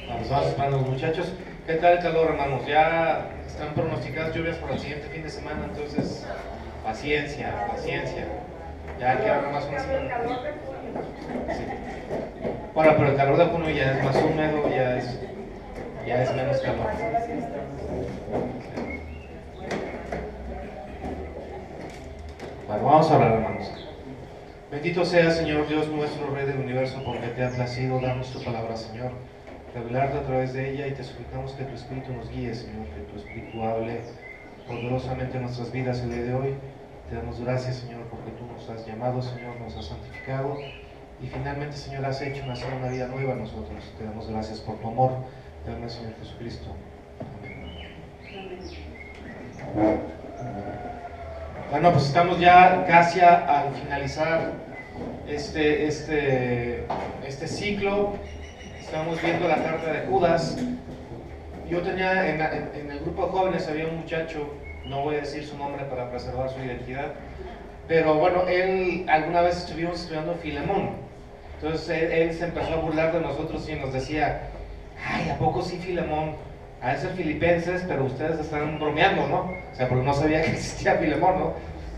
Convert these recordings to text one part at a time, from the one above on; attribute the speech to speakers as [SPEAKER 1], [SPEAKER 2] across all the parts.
[SPEAKER 1] Vamos esperando los muchachos. ¿Qué tal el calor, hermanos? Ya están pronosticadas lluvias para el siguiente fin de semana, entonces paciencia, paciencia. Ya queda más una semana. Sí. Bueno, pero el calor de junio ya es más húmedo, ya es menos calor. Bueno, vamos a hablar, hermanos. Bendito sea, Señor Dios nuestro, Rey del universo, porque te ha placido darnos tu palabra, Señor, revelarte a través de ella, y te suplicamos que tu Espíritu nos guíe, Señor, que tu Espíritu hable poderosamente en nuestras vidas el día de hoy. Te damos gracias, Señor, porque tú nos has llamado, Señor, nos has santificado, y finalmente, Señor, has hecho nacer una vida nueva en nosotros. Te damos gracias por tu amor. Te damos, Señor Jesucristo. Amén. Bueno, pues estamos ya casi al finalizar este ciclo. Estamos viendo la carta de Judas. Yo tenía en el grupo de jóvenes había un muchacho, no voy a decir su nombre para preservar su identidad, pero bueno, él alguna vez estuvimos estudiando Filemón. Entonces él se empezó a burlar de nosotros y nos decía: ay, ¿a poco sí Filemón? A ser filipenses, pero ustedes están bromeando, ¿no? O sea, porque no sabía que existía Filemón, ¿no?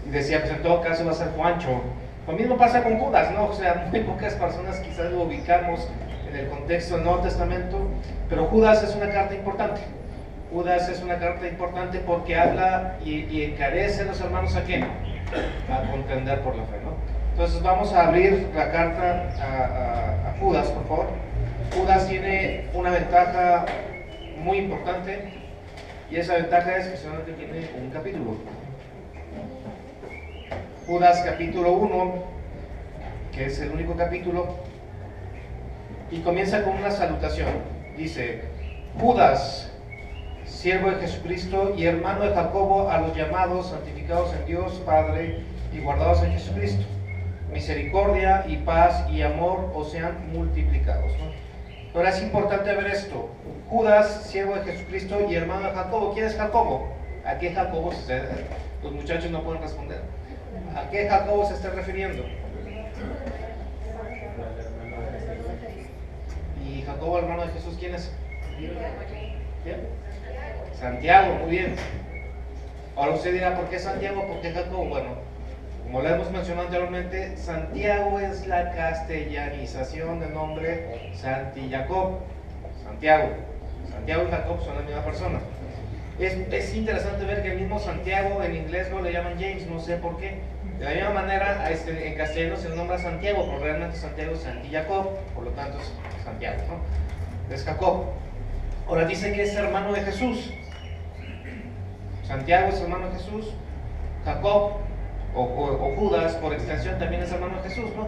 [SPEAKER 1] Y decía, pues en todo caso va a ser Juancho. Lo mismo pasa con Judas, ¿no? O sea, muy pocas personas quizás lo ubicamos en el contexto del Nuevo Testamento, pero Judas es una carta importante. Judas es una carta importante porque habla y encarece a los hermanos ¿a qué? A contender por la fe, ¿no? Entonces vamos a abrir la carta a Judas, por favor. Judas tiene una ventaja muy importante, y esa ventaja es que solamente tiene un capítulo. Judas capítulo 1, que es el único capítulo, y comienza con una salutación. Dice: Judas, siervo de Jesucristo y hermano de Jacobo, a los llamados, santificados en Dios Padre y guardados en Jesucristo, misericordia y paz y amor os sean multiplicados, ¿no? Ahora es importante ver esto. Judas, siervo de Jesucristo y hermano de Jacobo. ¿Quién es Jacobo? ¿A qué Jacobo los muchachos no pueden responder? ¿A qué Jacobo se está refiriendo? ¿Y Jacobo, hermano de Jesús, quién es? ¿Bien? Santiago, muy bien. Ahora usted dirá, ¿por qué Santiago? ¿Por qué Jacobo? Bueno, como lo hemos mencionado anteriormente, Santiago es la castellanización del nombre Santi Jacob. Santiago y Jacob son la misma persona. Es interesante ver que el mismo Santiago en inglés no le llaman James, no sé por qué. De la misma manera, en castellano se le nombra Santiago, pero realmente Santiago es Santi Jacob, por lo tanto es Santiago, ¿no? Es Jacob. Ahora dice que es hermano de Jesús. Santiago es hermano de Jesús. Jacob o Judas, por extensión, también es hermano de Jesús, ¿no?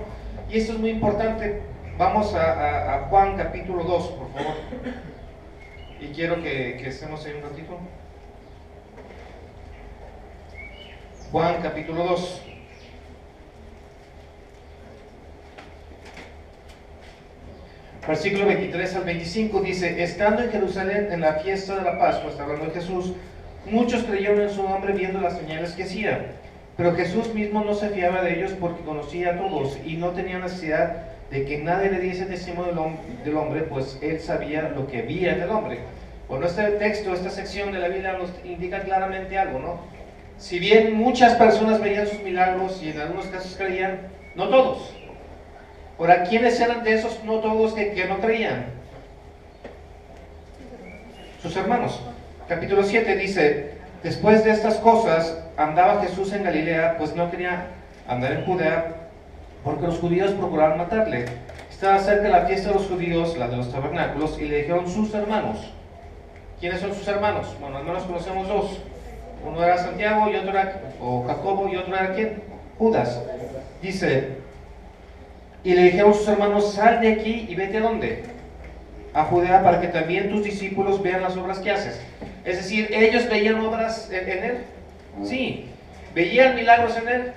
[SPEAKER 1] Y esto es muy importante. Vamos a Juan capítulo 2, por favor. Y quiero que estemos ahí un ratito. Juan capítulo 2. Versículo 23 al 25 dice: estando en Jerusalén en la fiesta de la Pascua, está hablando de Jesús, muchos creyeron en su nombre viendo las señales que hacía. Pero Jesús mismo no se fiaba de ellos porque conocía a todos y no tenía necesidad de que nadie le diese testimonio del hombre, pues él sabía lo que había en el hombre. Bueno, este texto, esta sección de la Biblia nos indica claramente algo, ¿no? Si bien muchas personas veían sus milagros y en algunos casos creían, no todos. Ahora, ¿quiénes eran de esos no todos que no creían? Sus hermanos. Capítulo 7 dice: después de estas cosas andaba Jesús en Galilea, pues no quería andar en Judea, porque los judíos procuraban matarle. Estaba cerca la fiesta de los judíos, la de los tabernáculos, y le dijeron sus hermanos. ¿Quiénes son sus hermanos? Bueno, hermanos conocemos dos. Uno era Santiago y otro era Jacobo, y otro era ¿quién? Judas. Dice: y le dijeron sus hermanos: sal de aquí y vete ¿a dónde? A Judea, para que también tus discípulos vean las obras que haces. Es decir, ellos veían obras en él. Sí. ¿Veían milagros en él?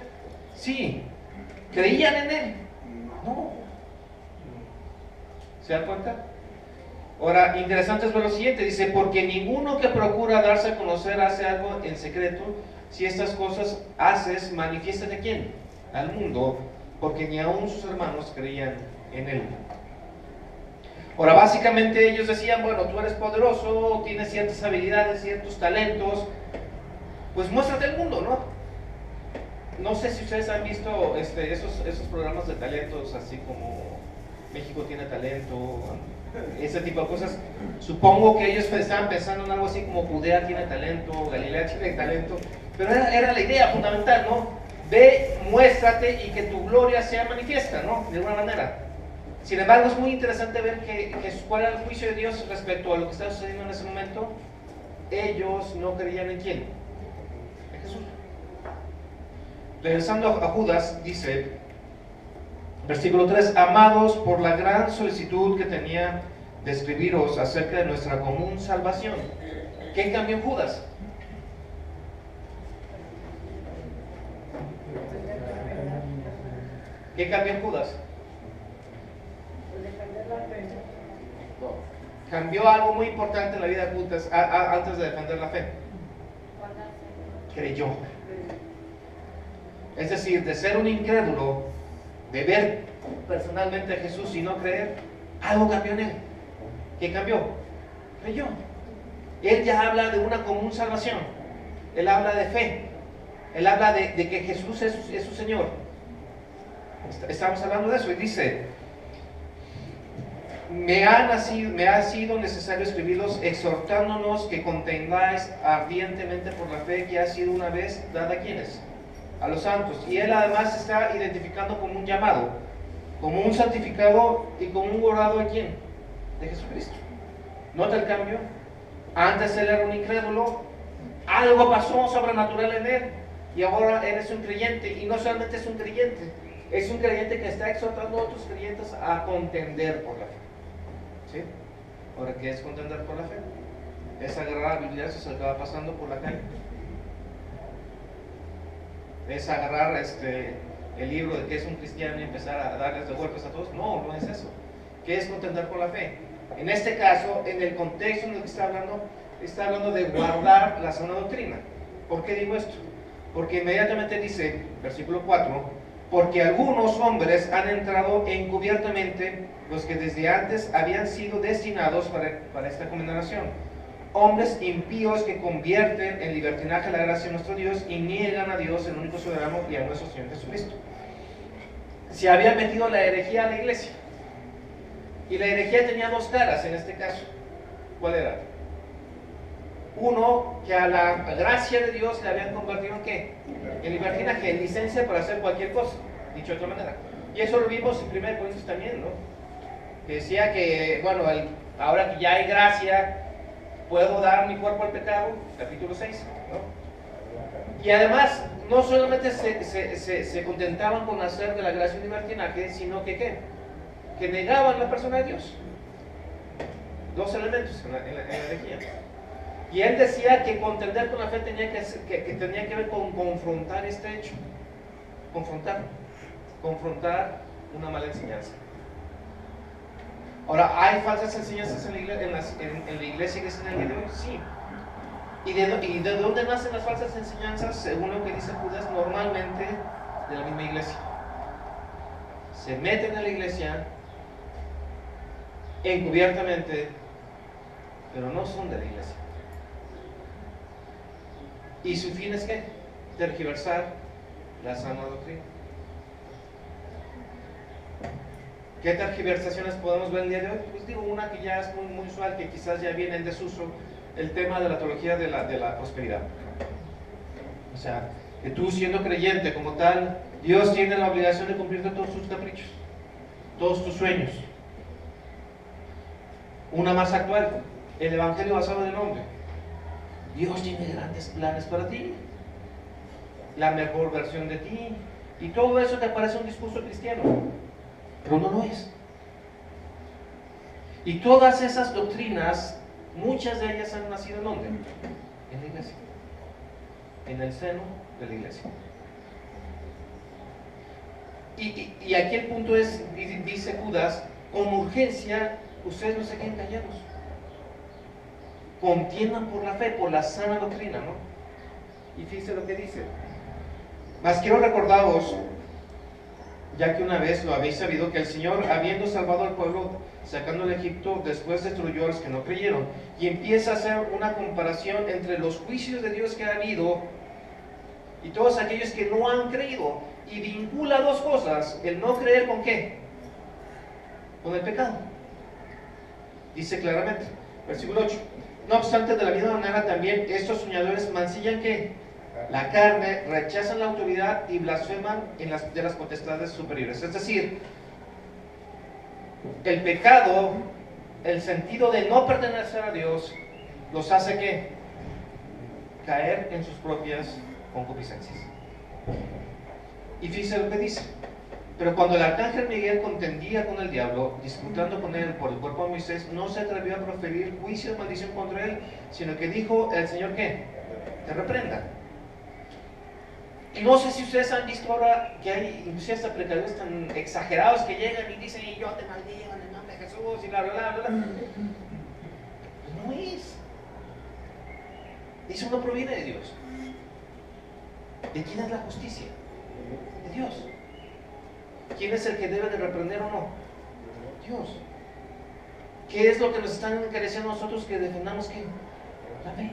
[SPEAKER 1] Sí. ¿Creían en él? No. ¿Se dan cuenta? Ahora, interesante es ver lo siguiente. Dice: porque ninguno que procura darse a conocer hace algo en secreto. Si estas cosas haces, manifiéstate ¿a quién? Al mundo, porque ni aun sus hermanos creían en él. Ahora, básicamente ellos decían, bueno, tú eres poderoso, tienes ciertas habilidades, ciertos talentos, pues muéstrate al mundo, ¿no? No sé si ustedes han visto esos programas de talentos, así como México tiene talento, ese tipo de cosas. Supongo que ellos estaban pensando en algo así como Judea tiene talento, Galilea tiene talento, pero era la idea fundamental, ¿no? Ve, muéstrate y que tu gloria sea manifiesta, ¿no? De alguna manera. Sin embargo, es muy interesante ver cuál era el juicio de Dios respecto a lo que estaba sucediendo en ese momento. Ellos no creían en quién, en Jesús. Regresando a Judas, dice, versículo 3, amados, por la gran solicitud que tenía de escribiros acerca de nuestra común salvación. ¿Qué cambió en Judas? ¿Qué cambió en Judas? No. Cambió algo muy importante en la vida de Judas antes de defender la fe. Creyó. Es decir, de ser un incrédulo, de ver personalmente a Jesús y no creer, algo cambió en él. ¿Qué cambió? Creyó. Él ya habla de una común salvación. Él habla de fe. Él habla de que Jesús es su Señor. Estamos hablando de eso y dice, me ha sido necesario escribirlos exhortándonos que contengáis ardientemente por la fe que ha sido una vez dada a quienes, a los santos. Y él además está identificando como un llamado, como un santificado y como un guardado a quién, de Jesucristo. ¿Nota el cambio? Antes él era un incrédulo, algo pasó sobrenatural en él y ahora él es un creyente. Y no solamente es un creyente, es un creyente que está exhortando a otros creyentes a contender por la fe. ¿Sí? Ahora, ¿qué es contender por la fe? Es agarrar la Biblia, eso es lo que va pasando por la calle. Es agarrar el libro de qué es un cristiano y empezar a darles de golpes a todos. No, no es eso. ¿Qué es contender por la fe? En este caso, en el contexto en el que está hablando de guardar la sana doctrina. ¿Por qué digo esto? Porque inmediatamente dice, versículo 4, porque algunos hombres han entrado encubiertamente, los que desde antes habían sido destinados para esta condenación. Hombres impíos que convierten en libertinaje la gracia de nuestro Dios y niegan a Dios, el único soberano, y a nuestro Señor Jesucristo. Se había metido la herejía a la iglesia. Y la herejía tenía dos caras en este caso. ¿Cuál era? Uno, que a la gracia de Dios le habían convertido en ¿qué? En libertinaje, en licencia para hacer cualquier cosa, dicho de otra manera. Y eso lo vimos en 1 Corintios también, ¿no? Que decía que, bueno, ahora que ya hay gracia, puedo dar mi cuerpo al pecado, capítulo 6, ¿no? Y además, no solamente se contentaban con hacer de la gracia un libertinaje, sino que ¿qué? Que negaban la persona de Dios. Dos elementos en la herejía. Y él decía que contender con la fe tenía que ver con confrontar este hecho. Confrontar una mala enseñanza. Ahora, ¿hay falsas enseñanzas en la iglesia que es en el día de hoy? Sí. ¿Y de dónde nacen las falsas enseñanzas? Según lo que dice Judas, normalmente de la misma iglesia. Se meten a la iglesia encubiertamente, pero no son de la iglesia. ¿Y su fin es qué? Tergiversar la sana doctrina. ¿Qué tergiversaciones podemos ver el día de hoy? Pues digo, una que ya es muy usual, que quizás ya viene en desuso, el tema de la teología de la prosperidad. O sea, que tú siendo creyente como tal, Dios tiene la obligación de cumplirte todos tus caprichos, todos tus sueños. Una más actual, el evangelio basado en el hombre. Dios tiene grandes planes para ti, la mejor versión de ti, y todo eso te parece un discurso cristiano, pero no lo es. Y todas esas doctrinas, muchas de ellas han nacido ¿en dónde? En la iglesia, en el seno de la iglesia. Y aquí el punto es, dice Judas, con urgencia, ustedes no se queden callados. Contiendan por la fe, por la sana doctrina, ¿no? Y fíjense lo que dice. Mas quiero recordaros ya que una vez lo habéis sabido, que el Señor, habiendo salvado al pueblo, sacando de Egipto, después destruyó a los que no creyeron. Y empieza a hacer una comparación entre los juicios de Dios que ha habido y todos aquellos que no han creído. Y vincula dos cosas: el no creer con ¿qué? Con el pecado. Dice claramente, versículo 8: no obstante, de la misma manera también estos soñadores mancillan ¿qué? La carne, rechazan la autoridad y blasfeman de las potestades superiores. Es decir, el pecado, el sentido de no pertenecer a Dios, los hace ¿qué? Caer en sus propias concupiscencias. Y fíjese lo que dice: pero cuando el arcángel Miguel contendía con el diablo, disputando con él por el cuerpo de Moisés, no se atrevió a proferir juicio de maldición contra él, sino que dijo el Señor ¿qué? Te reprenda. Y no sé si ustedes han visto ahora que hay inclusive hasta predicadores tan exagerados que llegan y dicen: y yo te maldigo en el nombre de Jesús, y bla, bla, bla, bla. No es. Eso no proviene de Dios. ¿De quién es la justicia? De Dios. ¿Quién es el que debe de reprender o no? Dios. ¿Qué es lo que nos están encareciendo a nosotros que defendamos qué? La fe,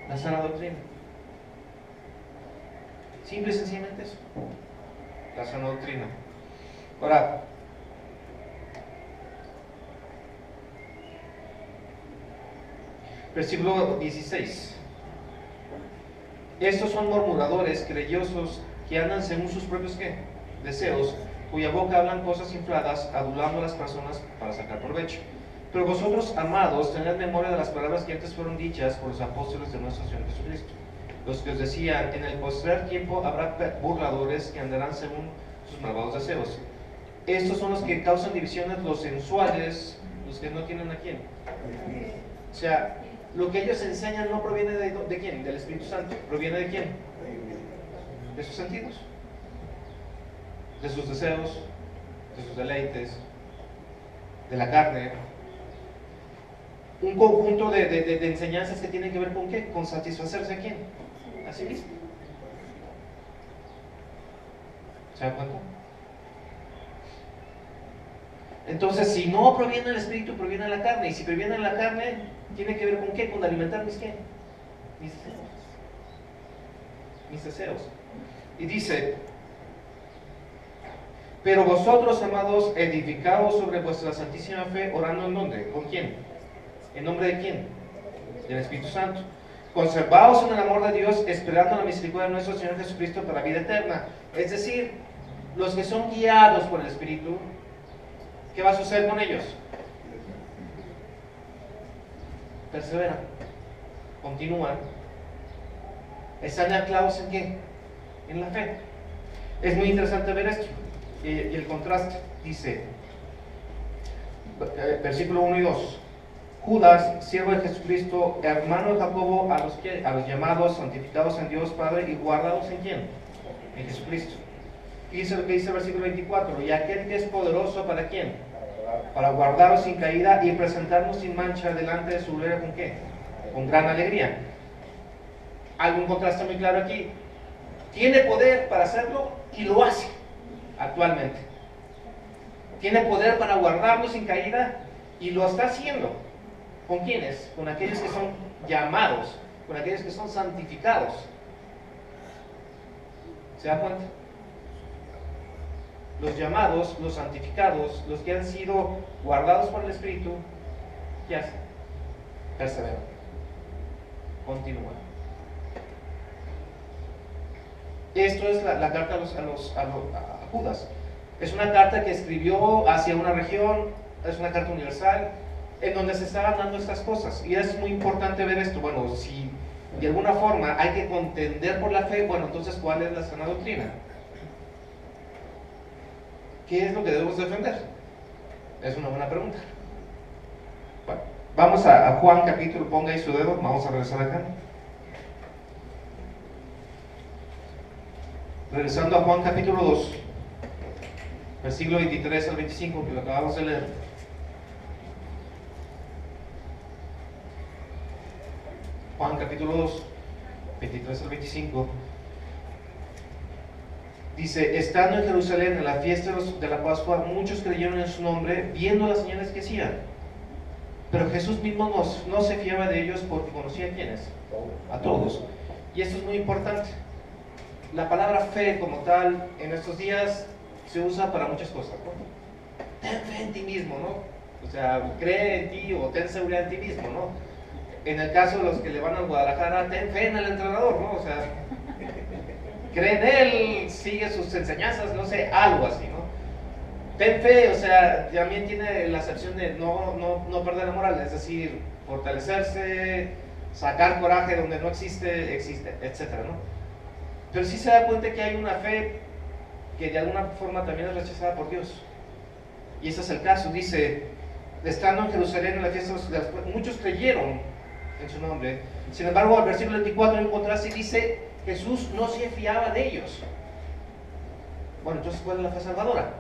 [SPEAKER 1] la sana doctrina. Simple y sencillamente eso, la sana doctrina. Ahora, versículo 16: estos son murmuradores, querellosos, que andan según sus propios ¿qué? Deseos, cuya boca hablan cosas infladas, adulando a las personas para sacar provecho. Pero vosotros, amados, tened memoria de las palabras que antes fueron dichas por los apóstoles de nuestro Señor Jesucristo, los que os decían: en el postrer tiempo habrá burladores que andarán según sus malvados deseos. Estos son los que causan divisiones, los sensuales, los que no tienen a quién. O sea, lo que ellos enseñan no proviene de quién, del Espíritu Santo. ¿Proviene de quién? De sus sentidos, de sus deseos, de sus deleites, de la carne. Un conjunto de enseñanzas que tienen que ver con ¿qué? Con satisfacerse a quién, a sí mismo. ¿Se dan cuenta? Entonces, si no proviene del Espíritu, proviene de la carne. Y si proviene de la carne, tiene que ver con ¿qué? Con alimentar mis ¿qué? Mis deseos. Mis deseos. Y dice: pero vosotros, amados, edificaos sobre vuestra santísima fe, orando ¿en dónde? ¿Con quién? ¿En nombre de quién? Del Espíritu Santo. Conservaos en el amor de Dios, esperando la misericordia de nuestro Señor Jesucristo para vida eterna. Es decir, los que son guiados por el Espíritu, ¿qué va a suceder con ellos? Perseveran, continúan, están anclados ¿en qué? En la fe. Es muy interesante ver esto y el contraste. Dice, versículo 1 y 2: Judas, siervo de Jesucristo, hermano de Jacobo, a los llamados, santificados en Dios Padre y guardados ¿en quién? En Jesucristo. Y dice lo que dice el versículo 24: y aquel que es poderoso ¿para quién? Para guardaros sin caída y presentarnos sin mancha delante de su gloria ¿con qué? Con gran alegría. Algún contraste muy claro aquí. Tiene poder para hacerlo y lo hace actualmente. Tiene poder para guardarnos sin caída y lo está haciendo. ¿Con quiénes? Con aquellos que son llamados, con aquellos que son santificados. ¿Se da cuenta? Los llamados, los santificados, los que han sido guardados por el Espíritu, ¿qué hacen? Perseveran, continúan. Esto es la carta a Judas. Es una carta que escribió hacia una región, es una carta universal, en donde se estaban dando estas cosas. Y es muy importante ver esto. Bueno, si de alguna forma hay que contender por la fe, bueno, entonces ¿cuál es la sana doctrina? ¿Qué es lo que debemos defender? Es una buena pregunta. Bueno, vamos a Juan capítulo, ponga ahí su dedo, vamos a regresar acá. Regresando a Juan capítulo 2, versículo 23 al 25, que lo acabamos de leer. Juan capítulo 2, 23 al 25. Dice, estando en Jerusalén en la fiesta de la Pascua, muchos creyeron en su nombre, viendo las señales que hacían. Pero Jesús mismo no se fiaba de ellos porque conocía a quiénes, a todos. Y esto es muy importante. La palabra fe como tal, en estos días se usa para muchas cosas, ¿no? Ten fe en ti mismo, ¿no? O sea, cree en ti o ten seguridad en ti mismo, ¿no? En el caso de los que le van al Guadalajara, ten fe en el entrenador, ¿no? O sea, cree en él, sigue sus enseñanzas, no sé, algo así, ¿no? Ten fe, o sea, también tiene la acepción de no perder la moral, es decir, fortalecerse, sacar coraje donde no existe, etcétera, ¿no? Pero sí se da cuenta que hay una fe que de alguna forma también es rechazada por Dios. Y ese es el caso, dice, estando en Jerusalén en la fiesta, muchos creyeron en su nombre. Sin embargo, al versículo 24 en contraste dice, Jesús no se fiaba de ellos. Bueno, entonces, ¿cuál es la fe salvadora?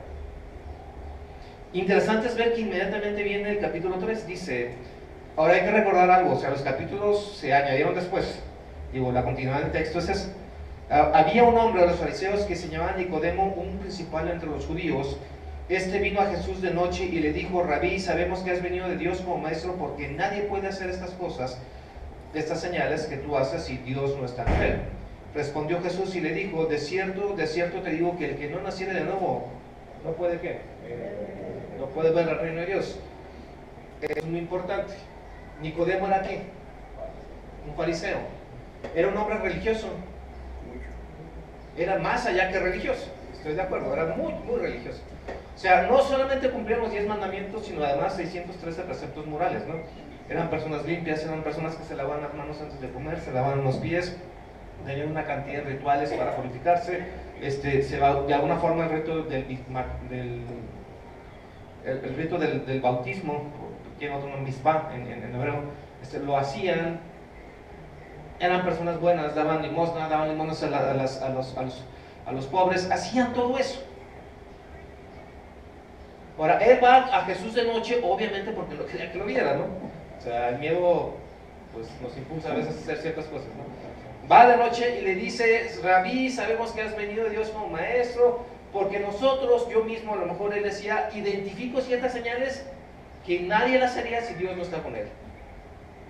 [SPEAKER 1] Interesante es ver que inmediatamente viene el capítulo 3, dice, ahora hay que recordar algo, o sea, los capítulos se añadieron después. Digo, la continuidad del texto es esa. Había un hombre de los fariseos que se llamaba Nicodemo, un principal entre los judíos. Este vino a Jesús de noche y le dijo, Rabí, sabemos que has venido de Dios como maestro, porque nadie puede hacer estas cosas, estas señales que tú haces, si Dios no está en él. Respondió Jesús y le dijo, de cierto te digo que el que no naciere de nuevo, no puede ¿qué? No puede ver el reino de Dios. Es muy importante. Nicodemo era ¿qué? Un fariseo. Era un hombre religioso. Era más allá que religioso. Estoy de acuerdo, era muy, muy religioso. O sea, no solamente cumplían los 10 mandamientos, sino además 613 preceptos morales, ¿no? Eran personas limpias, eran personas que se lavaban las manos antes de comer, se lavaban los pies, tenían una cantidad de rituales para purificarse. De alguna forma el rito el rito del bautismo, tiene otro nombre, misbah en hebreo, lo hacían. Eran personas buenas, daban limosna, daban limosnas a los pobres, hacían todo eso. Ahora, él va a Jesús de noche, obviamente porque no quería que lo viera, ¿no? O sea, el miedo pues, nos impulsa a veces a hacer ciertas cosas, ¿no? Va de noche y le dice, Rabí, sabemos que has venido de Dios como maestro, porque nosotros, yo mismo, a lo mejor él decía, identifico ciertas señales que nadie las haría si Dios no está con él.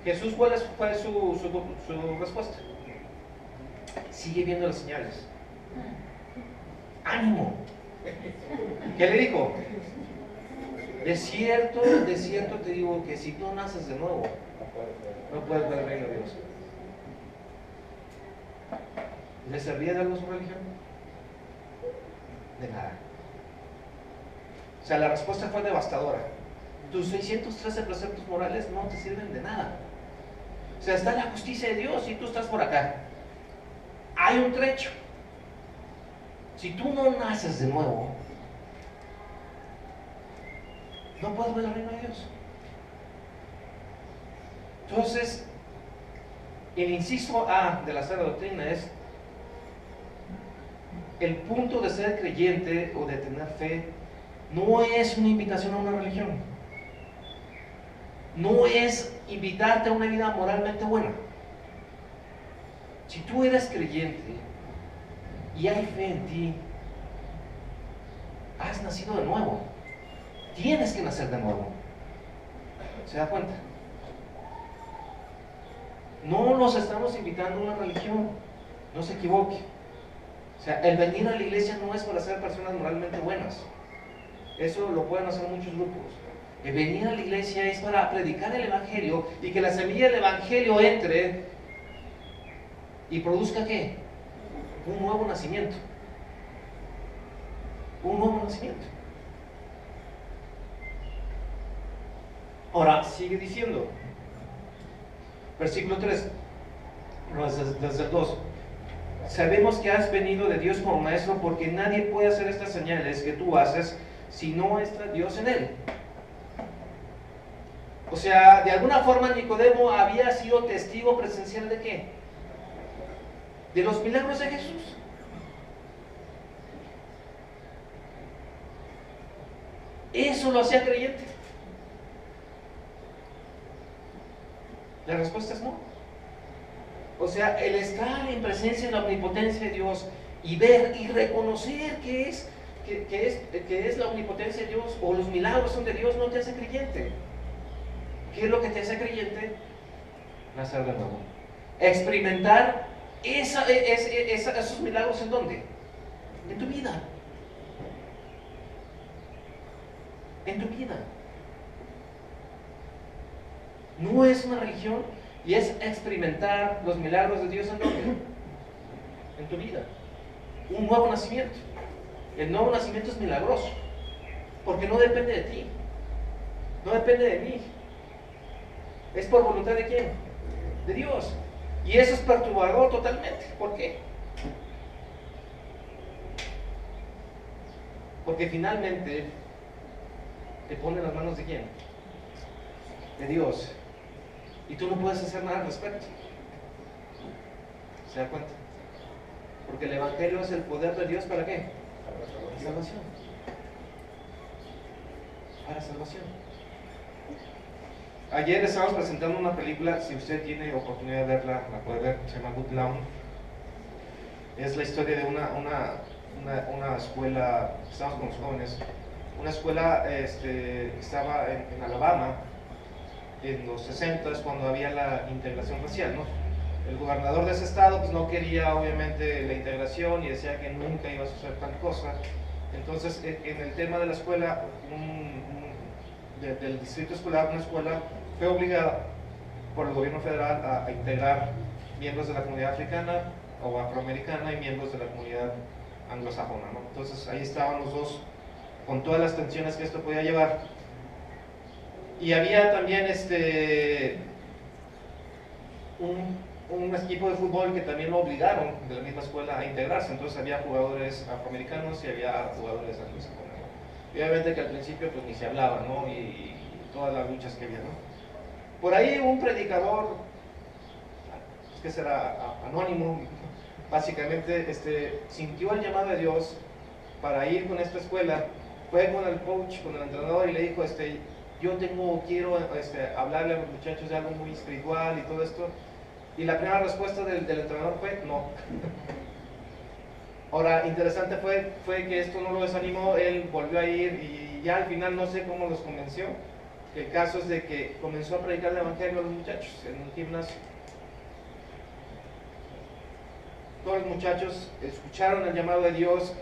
[SPEAKER 1] Jesús, ¿cuál fue su respuesta? Sigue viendo las señales. ¡Ánimo! ¿Qué le dijo? De cierto te digo que si tú naces de nuevo, no puedes ver el reino de Dios. ¿Le servía de algo su religión? De nada. O sea, la respuesta fue devastadora. Tus 613 preceptos morales no te sirven de nada. O sea, está la justicia de Dios y tú estás por acá. Hay un trecho. Si tú no naces de nuevo, no puedes ver el reino de Dios. Entonces, el inciso A de la sana doctrina es el punto de ser creyente o de tener fe no es una invitación a una religión. No es invitarte a una vida moralmente buena. Si tú eres creyente y hay fe en ti, has nacido de nuevo. Tienes que nacer de nuevo. ¿Se da cuenta? No nos estamos invitando a una religión. No se equivoque. O sea, el venir a la iglesia no es para ser personas moralmente buenas. Eso lo pueden hacer muchos grupos. El venir a la iglesia es para predicar el evangelio y que la semilla del evangelio entre y produzca ¿qué? Un nuevo nacimiento. Un nuevo nacimiento. Ahora, sigue diciendo, versículo 3, desde el 2. Sabemos que has venido de Dios como maestro, porque nadie puede hacer estas señales que tú haces si no está Dios en él. O sea, de alguna forma Nicodemo había sido testigo presencial ¿de qué? De los milagros de Jesús. Eso lo hacía creyente. La respuesta es no. O sea, el estar en presencia de la omnipotencia de Dios, y ver y reconocer que es la omnipotencia de Dios o los milagros son de Dios no te hace creyente. ¿Qué es lo que te hace creyente? Nacer de nuevo. Experimentar esos milagros, ¿en dónde? En tu vida. En tu vida. No es una religión y es experimentar los milagros de Dios, ¿en dónde? En tu vida. Un nuevo nacimiento. El nuevo nacimiento es milagroso porque no depende de ti, no depende de mí, es por voluntad de ¿quién? De Dios. Y eso es perturbador totalmente. ¿Por qué? Porque finalmente te pone en las manos de ¿quién? De Dios. Y tú no puedes hacer nada al respecto. ¿Se da cuenta? Porque el Evangelio es el poder de Dios, ¿para qué? Para salvación. Para salvación. Ayer estábamos presentando una película, si usted tiene oportunidad de verla, la puede ver, se llama Good Lawn. Es la historia de una escuela, estamos con los jóvenes, una escuela estaba en Alabama, en los 60s, cuando había la integración racial, ¿no? El gobernador de ese estado pues, no quería obviamente la integración y decía que nunca iba a suceder tal cosa. Entonces, en el tema de la escuela, del distrito escolar, una escuela fue obligada por el gobierno federal a integrar miembros de la comunidad africana o afroamericana y miembros de la comunidad anglosajona, ¿no? Entonces ahí estaban los dos con todas las tensiones que esto podía llevar. Y había también un equipo de fútbol que también lo obligaron de la misma escuela a integrarse. Entonces había jugadores afroamericanos y había jugadores anglosajones, ¿no? Y obviamente que al principio pues ni se hablaba, ¿no? Y todas las luchas que había, ¿no? Por ahí un predicador, que será anónimo, básicamente sintió el llamado de Dios para ir con esta escuela, fue con el coach, con el entrenador y le dijo, quiero hablarle a los muchachos de algo muy espiritual y todo esto. Y la primera respuesta del entrenador fue no. Ahora, interesante fue que esto no lo desanimó, él volvió a ir y ya al final no sé cómo los convenció. El caso es de que comenzó a predicar el evangelio a los muchachos en un gimnasio. Todos los muchachos escucharon el llamado de Dios,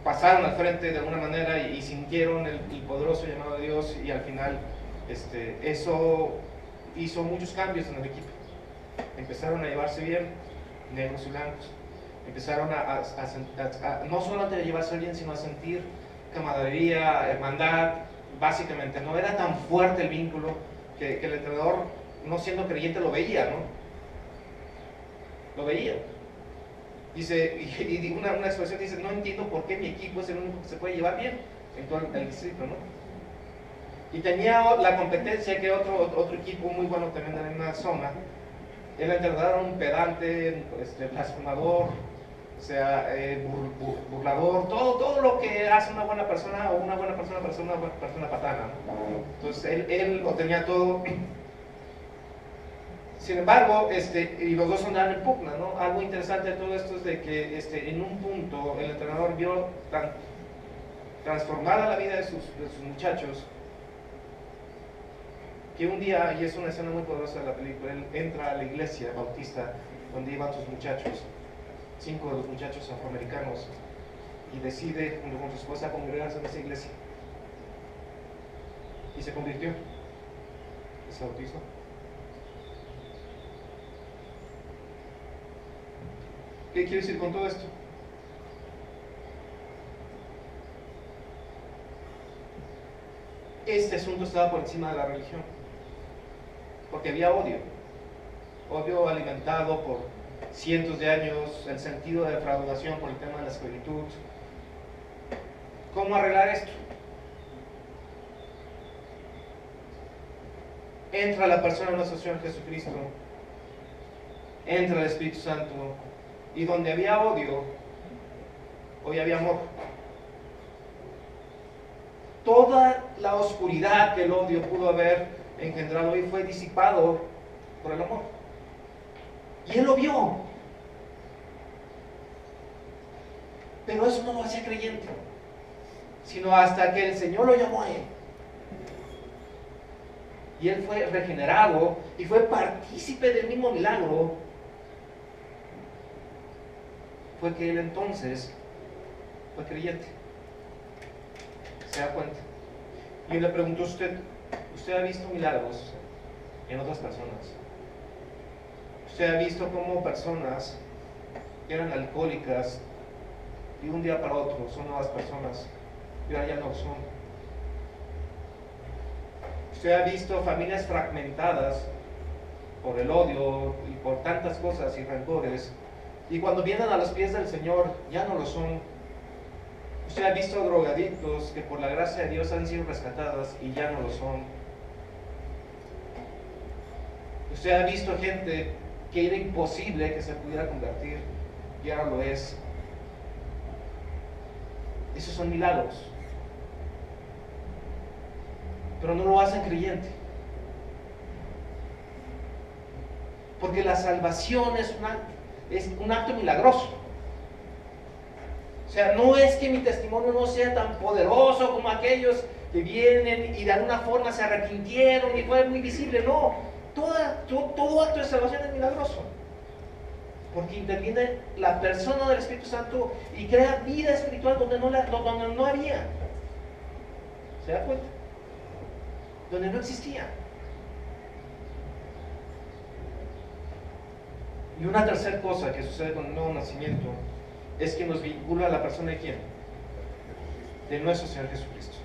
[SPEAKER 1] pasaron al frente de alguna manera y sintieron el poderoso llamado de Dios y al final eso hizo muchos cambios en el equipo. Empezaron a llevarse bien, negros y blancos. Empezaron no solo a llevarse bien, sino a sentir camaradería, hermandad, básicamente. No era tan fuerte el vínculo que el entrenador, no siendo creyente, lo veía, ¿no? Lo veía. Dice, y una expresión dice, no entiendo por qué mi equipo es el único que se puede llevar bien en todo el distrito, ¿no? Y tenía la competencia que otro equipo muy bueno también en una zona. El entrenador era un pedante, blasfemador, o sea, burlador, todo lo que hace una buena persona o una buena persona para ser una persona patana, ¿no? Entonces él lo tenía todo. Sin embargo, y los dos andaban en pugna, ¿no? Algo interesante de todo esto es de que en un punto el entrenador vio tan transformada la vida de sus muchachos que un día, y es una escena muy poderosa de la película, él entra a la iglesia bautista donde iban sus muchachos, 5 de los muchachos afroamericanos, y decide junto con su esposa congregarse en esa iglesia y se convirtió, se bautizó. ¿Qué quiero decir con todo esto? Este asunto estaba por encima de la religión, porque había odio alimentado por cientos de años, el sentido de defraudación por el tema de la esclavitud. ¿Cómo arreglar esto? Entra la persona de nuestro Señor Jesucristo, entra el Espíritu Santo, y donde había odio, hoy había amor. Toda la oscuridad que el odio pudo haber engendrado hoy fue disipado por el amor. Y él lo vio. Pero eso no lo hacía creyente, sino hasta que el Señor lo llamó a él. Y él fue regenerado y fue partícipe del mismo milagro. Fue que él entonces fue creyente. ¿Se da cuenta? Y yo le pregunto a usted, ¿usted ha visto milagros en otras personas? ¿Usted ha visto cómo personas que eran alcohólicas y un día para otro son nuevas personas y ahora ya no son? ¿Usted ha visto familias fragmentadas por el odio y por tantas cosas y rencores, y cuando vienen a los pies del Señor ya no lo son? ¿Usted ha visto drogadictos que por la gracia de Dios han sido rescatadas y ya no lo son? ¿Usted ha visto gente que era imposible que se pudiera convertir y ahora lo es? Esos son milagros, pero no lo hacen creyente, porque la salvación es un acto milagroso. O sea, no es que mi testimonio no sea tan poderoso como aquellos que vienen y de alguna forma se arrepintieron y fue muy visible. No, todo acto de salvación es milagroso, porque interviene la persona del Espíritu Santo y crea vida espiritual donde no había. ¿Se da cuenta? Donde no existía. Y una tercera cosa que sucede con el nuevo nacimiento es que nos vincula a la persona de quién? De nuestro Señor Jesucristo.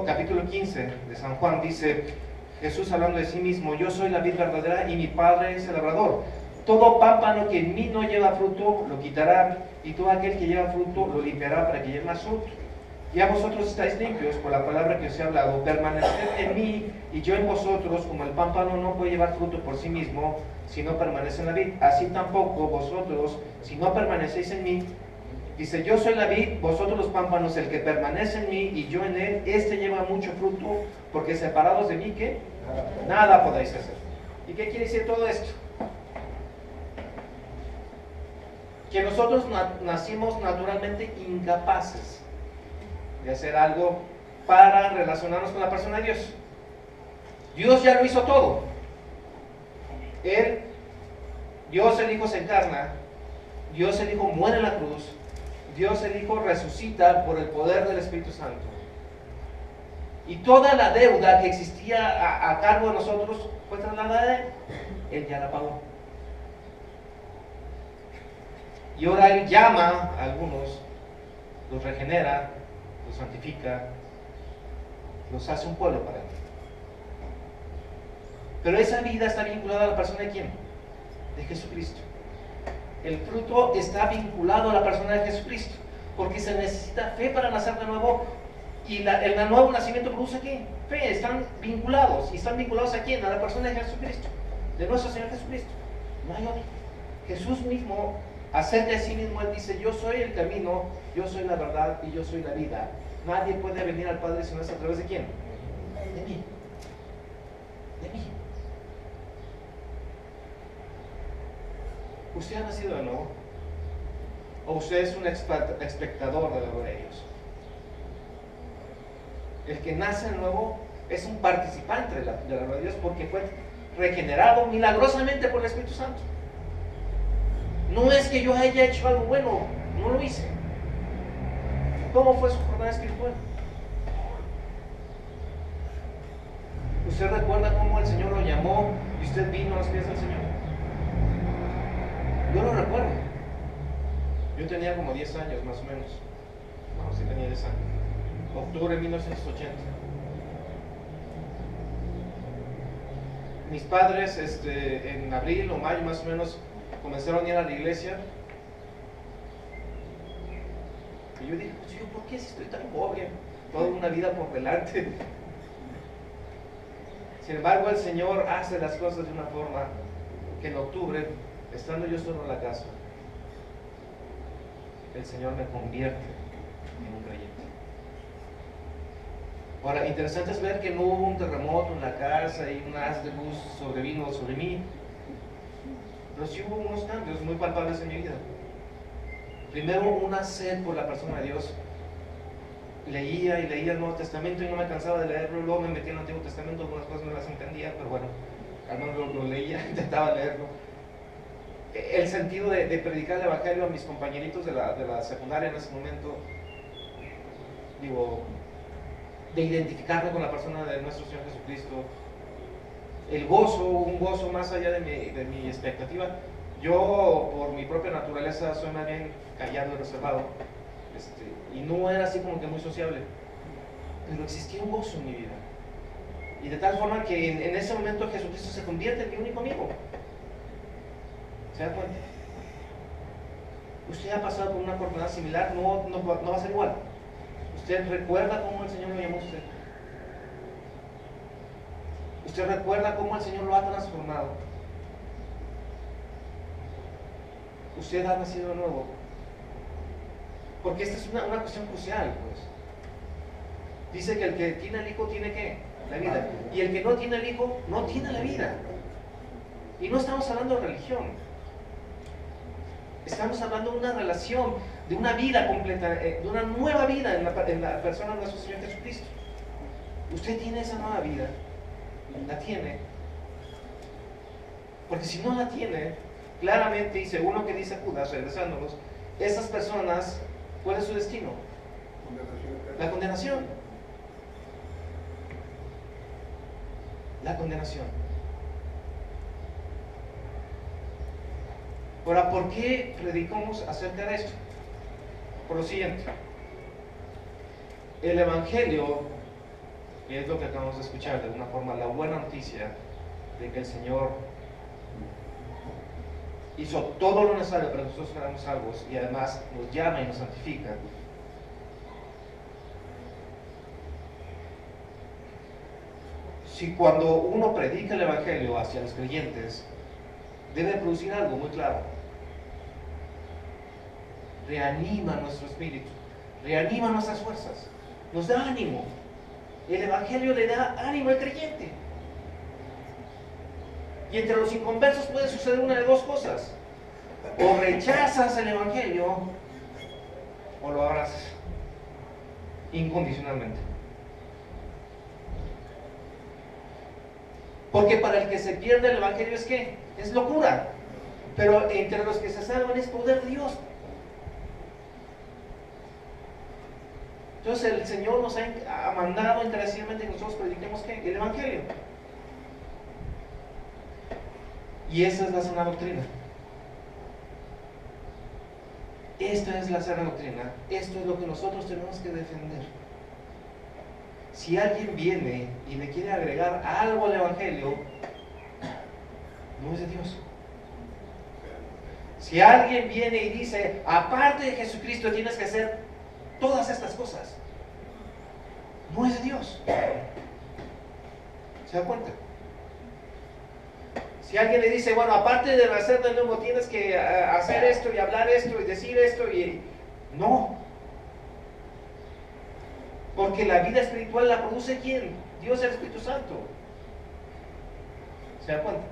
[SPEAKER 1] Capítulo 15 de San Juan dice Jesús hablando de sí mismo: yo soy la vid verdadera y mi Padre es el labrador. Todo pámpano que en mí no lleva fruto lo quitará, y todo aquel que lleva fruto lo limpiará para que lleve más fruto. Ya vosotros estáis limpios por la palabra que os he hablado. Permaneced en mí y yo en vosotros, como el pámpano no puede llevar fruto por sí mismo si no permanece en la vid, así tampoco vosotros, si no permanecéis en mí. Dice: yo soy la vid, vosotros los pámpanos. El que permanece en mí y yo en él, este lleva mucho fruto, porque separados de mí, ¿qué? Nada podéis hacer. ¿Y qué quiere decir todo esto? Que nosotros nacimos naturalmente incapaces de hacer algo para relacionarnos con la persona de Dios. Dios ya lo hizo todo. Dios el Hijo se encarna, Dios el Hijo muere en la cruz, Dios el Hijo resucita por el poder del Espíritu Santo. Y toda la deuda que existía a cargo de nosotros fue trasladada a Él. Él ya la pagó. Y ahora Él llama a algunos, los regenera, los santifica, los hace un pueblo para Él. Pero esa vida está vinculada a la persona de ¿quién? De Jesucristo. El fruto está vinculado a la persona de Jesucristo, porque se necesita fe para nacer de nuevo. Y el nuevo nacimiento produce ¿qué? Fe. Están vinculados. ¿Y están vinculados a quién? A la persona de Jesucristo, de nuestro Señor Jesucristo. No hay otro. Jesús mismo, acerca de sí mismo, Él dice: yo soy el camino, yo soy la verdad y yo soy la vida. Nadie puede venir al Padre si no es a través de ¿quién? De mí. De mí. ¿Usted ha nacido de nuevo? ¿O usted es un espectador de la gloria de Dios? El que nace de nuevo es un participante de la gloria de Dios, porque fue regenerado milagrosamente por el Espíritu Santo. No es que yo haya hecho algo bueno, no lo hice. ¿Cómo fue su jornada espiritual? ¿Usted recuerda cómo el Señor lo llamó y usted vino a los pies del Señor? Yo lo recuerdo. Yo tenía como 10 años más o menos. No, sí tenía 10 años. Octubre de 1980. Mis padres en abril o mayo más o menos comenzaron a ir a la iglesia. Y yo dije: pues yo, ¿por qué si estoy tan pobre? Toda una vida por delante. Sin embargo, el Señor hace las cosas de una forma que en octubre, estando yo solo en la casa, el Señor me convierte en un creyente. Ahora, interesante es ver que no hubo un terremoto en la casa y un haz de luz sobrevino sobre mí. pero sí hubo unos cambios muy palpables en mi vida. Primero, una sed por la persona de Dios. Leía y leía el Nuevo Testamento y no me cansaba de leerlo. Luego me metí en el Antiguo Testamento, algunas cosas no las entendía, pero bueno, al menos lo leía, intentaba leerlo. El sentido de predicar el Evangelio a mis compañeritos de la secundaria en ese momento, digo, de identificarme con la persona de nuestro Señor Jesucristo, el gozo, un gozo más allá de mi expectativa. Yo, por mi propia naturaleza, soy más bien callado y reservado, y no era así como que muy sociable, pero existía un gozo en mi vida, y de tal forma que en ese momento Jesucristo se convierte en mi único amigo. ¿Se da cuenta? Usted ha pasado por una oportunidad similar, no va a ser igual. Usted recuerda cómo el Señor lo llamó a usted. Usted recuerda cómo el Señor lo ha transformado. Usted ha nacido de nuevo. Porque esta es una cuestión crucial, pues. Dice que el que tiene el Hijo tiene ¿qué? La vida. Y el que no tiene el Hijo no tiene la vida. Y no estamos hablando de religión. Estamos hablando de una relación, de una vida completa, de una nueva vida en la persona de nuestro Señor Jesucristo. Usted tiene esa nueva vida, la tiene, porque si no la tiene, claramente, y según lo que dice Judas, regresándonos, esas personas, ¿cuál es su destino? La condenación. La condenación. Ahora, ¿por qué predicamos acerca de esto? Por lo siguiente. El Evangelio es lo que acabamos de escuchar, de alguna forma, la buena noticia de que el Señor hizo todo lo necesario para que nosotros fuéramos salvos y además nos llama y nos santifica. Si cuando uno predica el Evangelio hacia los creyentes, debe producir algo muy claro. Reanima nuestro espíritu, reanima nuestras fuerzas, nos da ánimo. El Evangelio le da ánimo al creyente. Y entre los inconversos puede suceder una de dos cosas: o rechazas el Evangelio o lo abrazas incondicionalmente. Porque para el que se pierde el Evangelio es ¿qué? Es locura. Pero entre los que se salvan es poder de Dios. Entonces el Señor nos ha mandado encarecidamente que nosotros prediquemos ¿qué? El Evangelio. Y esa es la sana doctrina. Esta es la sana doctrina. Esto es lo que nosotros tenemos que defender. Si alguien viene y le quiere agregar algo al Evangelio, no es de Dios. Si alguien viene y dice, aparte de Jesucristo tienes que hacer todas estas cosas, no es de Dios. ¿Se da cuenta? Si alguien le dice, bueno, aparte de nacer de nuevo tienes que hacer esto y hablar esto y decir esto, y no. Porque la vida espiritual la produce ¿quién? Dios, el Espíritu Santo. ¿Se da cuenta?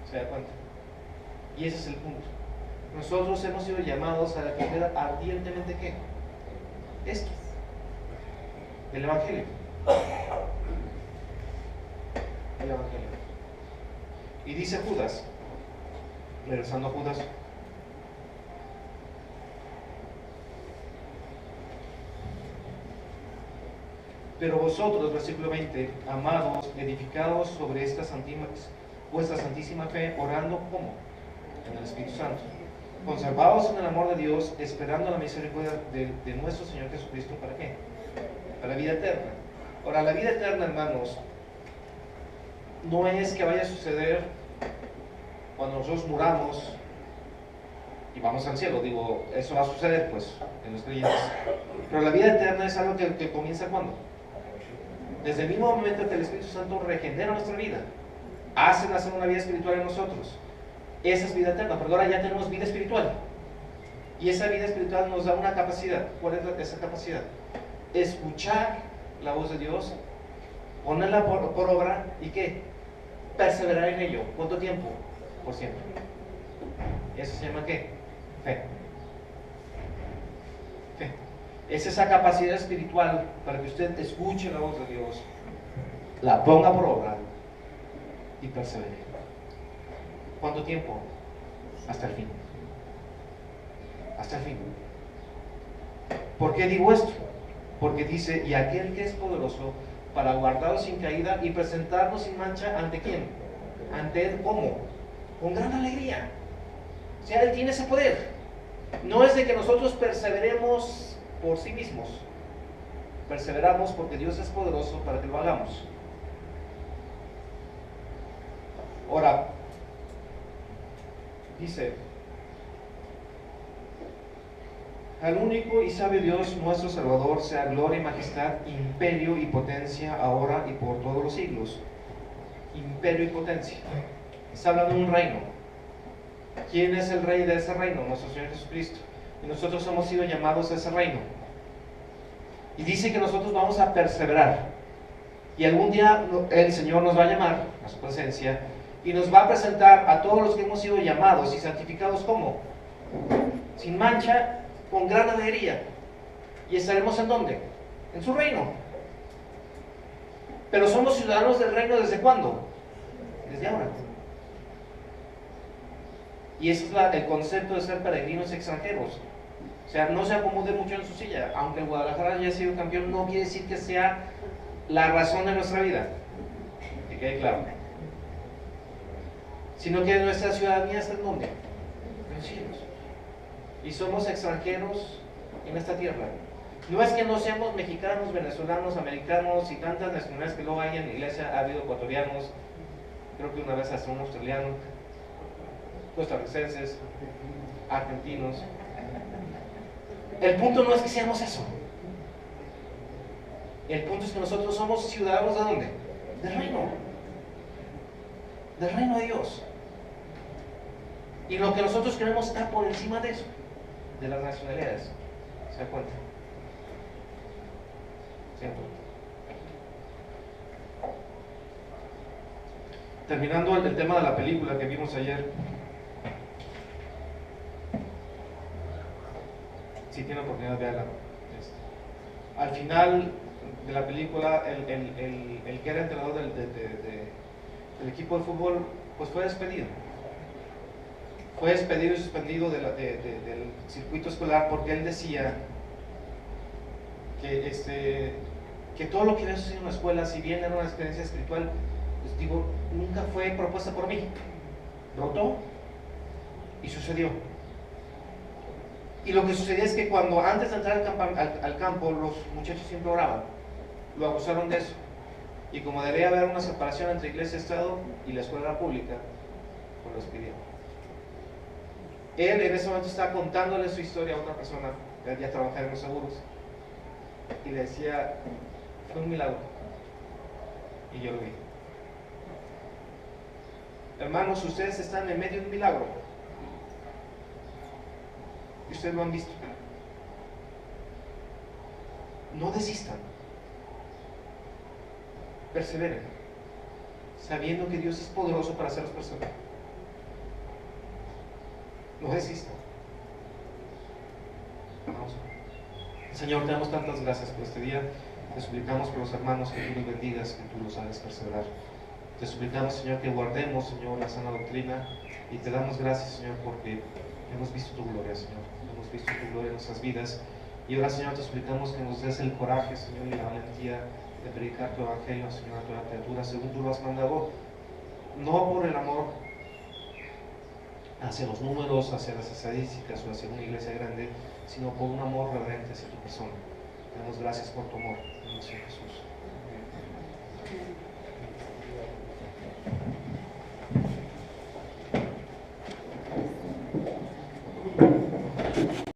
[SPEAKER 1] ¿Se da cuenta? Y ese es el punto. Nosotros hemos sido llamados a defender ardientemente ¿qué? Esto. El Evangelio. El Evangelio. Y dice Judas, regresando a Judas, pero vosotros, versículo 20, amados, edificados sobre vuestra santísima fe, orando ¿cómo? En el Espíritu Santo. Conservados en el amor de Dios, esperando la misericordia de nuestro Señor Jesucristo, ¿para qué? Para la vida eterna. Ahora, la vida eterna, hermanos, no es que vaya a suceder cuando nosotros muramos y vamos al cielo. Digo, eso va a suceder, pues, en los creyentes. Pero la vida eterna es algo que comienza ¿cuándo? Desde el mismo momento que el Espíritu Santo regenera nuestra vida, hace nacer una vida espiritual en nosotros. Esa es vida eterna, pero ahora ya tenemos vida espiritual. Y esa vida espiritual nos da una capacidad. ¿Cuál es esa capacidad? Escuchar la voz de Dios, ponerla por obra y ¿qué? perseverar en ello. ¿Cuánto tiempo? Por siempre. ¿Eso se llama qué? Fe. Fe. Es esa capacidad espiritual para que usted escuche la voz de Dios, la ponga por obra y persevere. ¿Cuánto tiempo? Hasta el fin. Hasta el fin. ¿Por qué digo esto? Porque dice, y aquel que es poderoso para guardaros sin caída y presentarnos sin mancha, ¿ante quién? Ante Él, ¿cómo? Con gran alegría. O sea, Él tiene ese poder. No es de que nosotros perseveremos por sí mismos. Perseveramos porque Dios es poderoso para que lo hagamos. Ahora, dice, al único y sabio Dios, nuestro Salvador, sea gloria y majestad, imperio y potencia, ahora y por todos los siglos. Imperio y potencia. Está hablando de un reino. ¿Quién es el rey de ese reino? Nuestro Señor Jesucristo. Y nosotros hemos sido llamados a ese reino. Y dice que nosotros vamos a perseverar. Y algún día el Señor nos va a llamar a su presencia y nos va a presentar a todos los que hemos sido llamados y santificados como sin mancha, con gran alegría. ¿Y estaremos en dónde? En su reino. Pero somos ciudadanos del reino ¿desde cuándo? Desde ahora. Y ese es el concepto de ser peregrinos extranjeros. O sea, no se acomode mucho en su silla. Aunque el Guadalajara haya sido campeón, no quiere decir que sea la razón de nuestra vida. Que quede claro. Sino que nuestra ciudadanía está en dónde? En los cielos. Y somos extranjeros en esta tierra. No es que no seamos mexicanos, venezolanos, americanos y tantas nacionalidades que luego hay en la iglesia. Ha habido ecuatorianos, creo que una vez hasta un australiano, costarricenses, argentinos. El punto no es que seamos eso. El punto es que nosotros somos ciudadanos ¿de dónde? Del reino. Del reino de Dios. Y lo que nosotros queremos está por encima de eso, de las nacionalidades. ¿Se da cuenta? ¿Cierto? Terminando el tema de la película que vimos ayer. Si tiene oportunidad de verla. Al final de la película, el que era entrenador del equipo de fútbol, pues fue despedido. Fue despedido y suspendido del circuito escolar porque él decía que todo lo que había sucedido en la escuela, si bien era una experiencia espiritual, pues digo, nunca fue propuesta por mí. Brotó y sucedió. Y lo que sucedía es que cuando antes de entrar al campo, los muchachos siempre oraban. Lo acusaron de eso. Y como debía haber una separación entre iglesia y Estado y la escuela pública, pues los pidió. Él en ese momento estaba contándole su historia a otra persona que ya trabajaba en los seguros. Y le decía, fue un milagro. Y yo lo vi. Hermanos, ustedes están en medio de un milagro. Y ustedes lo han visto. No desistan. Perseveren. Sabiendo que Dios es poderoso para hacerlos perseverar. No desistan. Vamos. Señor, te damos tantas gracias por este día. Te suplicamos por los hermanos que tú los bendigas, que tú los hagas perseverar. Te suplicamos, Señor, que guardemos, Señor, la sana doctrina. Y te damos gracias, Señor, porque hemos visto tu gloria, Señor. Hemos visto tu gloria en nuestras vidas. Y ahora, Señor, te suplicamos que nos des el coraje, Señor, y la valentía de predicar tu evangelio, Señor, a toda criatura, según tú lo has mandado. No por el amor hacia los números, hacia las estadísticas o hacia una iglesia grande, sino por un amor reverente hacia tu persona. Te damos gracias por tu amor, en el Señor Jesús.